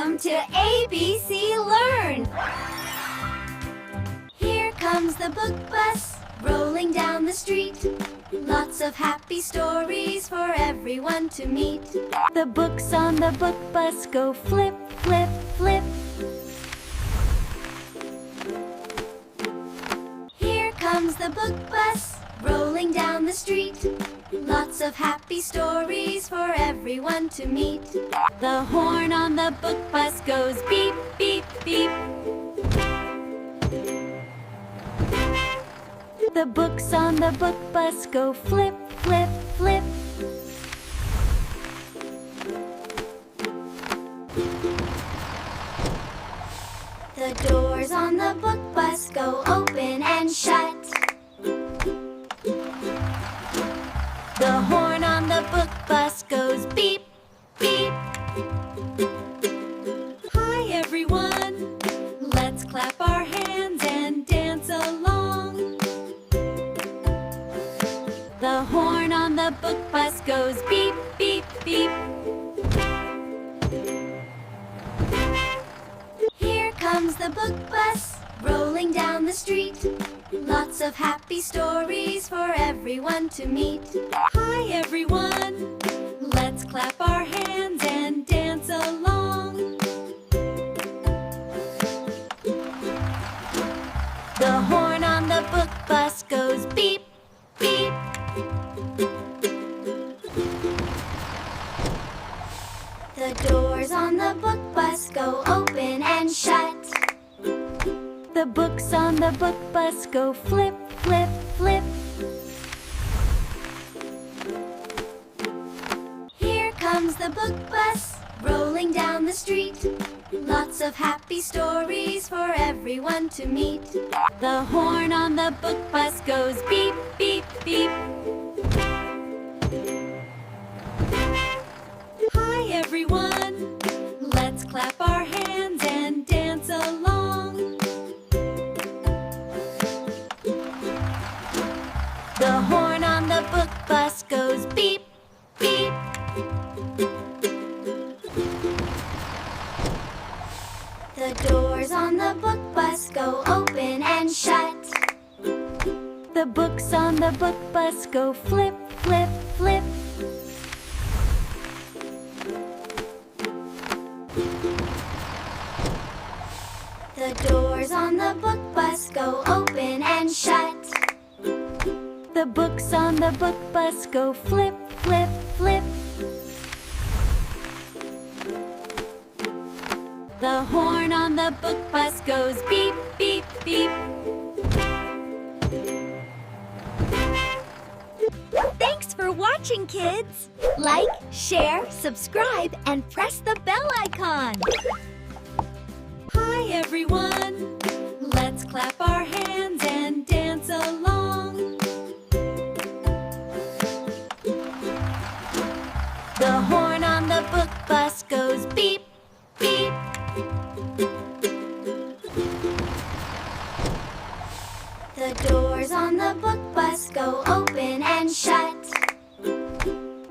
Welcome to ABC Learn! Here comes the book bus, rolling down the street. Lots of happy stories for everyone to meet. The books on the book bus go flip, flip, flip. Here comes the book bus, rolling down the street. Lots of happy stories for everyone to meet. The horn on the book bus goes beep, beep, beep. The books on the book bus go flip, flip, flip. The doors on the book bus go open and shut. The horn on the book bus goes beep, beep. Hi everyone, let's clap our hands and dance along. The horn on the book bus goes beep, beep, beep. Here comes the book bus, rolling down the street. Lots of happy stories for everyone to meet. Hi everyone, let's clap our hands and dance along. The horn on the book bus goes beep, beep. The doors on the book bus go open and shut. The books on the book bus go flip, flip, flip. Here comes the book bus, rolling down the street. Lots of happy stories for everyone to meet. The horn on the book bus goes beep, beep, beep. Hi everyone, let's clap our hands and dance along. The horn on the book bus goes beep, beep. The doors on the book bus go open and shut. The books on the book bus go flip, flip, flip. The doors on the book bus go open and shut. The books on the book bus go flip, flip, flip. The horn on the book bus goes beep, beep, beep. Thanks for watching, kids! Like, share, subscribe, and press the bell icon! Hi everyone, let's clap our hands and dance along. The horn on the book bus goes beep, beep. The doors on the book bus go open and shut.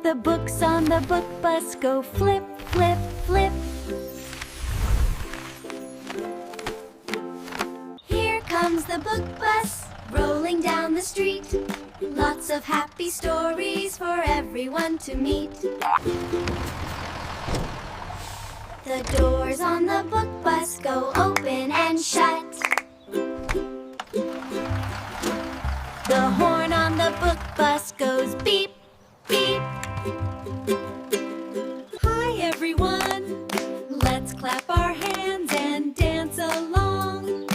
The books on the book bus go flip, flip, flip. Here comes the book bus, rolling down the street. Lots of happy stories for everyone to meet. The doors on the book bus go open and shut. The horn on the book bus goes beep, beep. Hi everyone, let's clap our hands and dance along.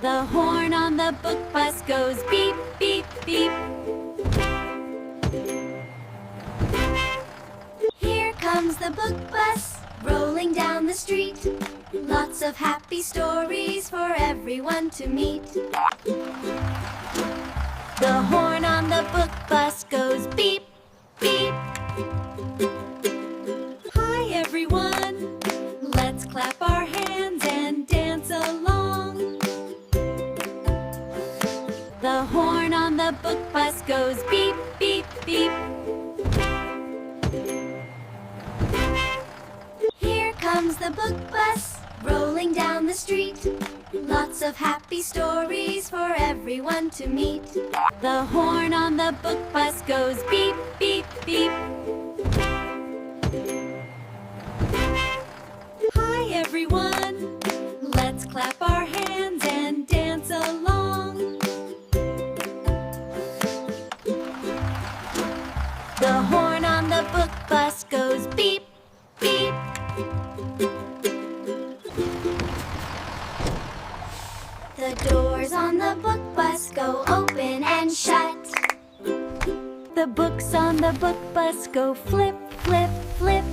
The horn on the book bus goes beep, beep, beep. Here comes the book bus, rolling down the street. Lots of happy stories for everyone to meet. The horn on the book bus goes beep, beep. Hi everyone, let's clap our hands and dance along. The horn on the book bus goes beep, beep, beep. the book bus, rolling down the street. Lots of happy stories for everyone to meet. The horn on the book bus goes beep, beep, beep. Hi everyone, let's clap our hands and dance along. The horn on the book bus goes beep, beep. The doors on the book bus go open and shut. The books on the book bus go flip, flip, flip.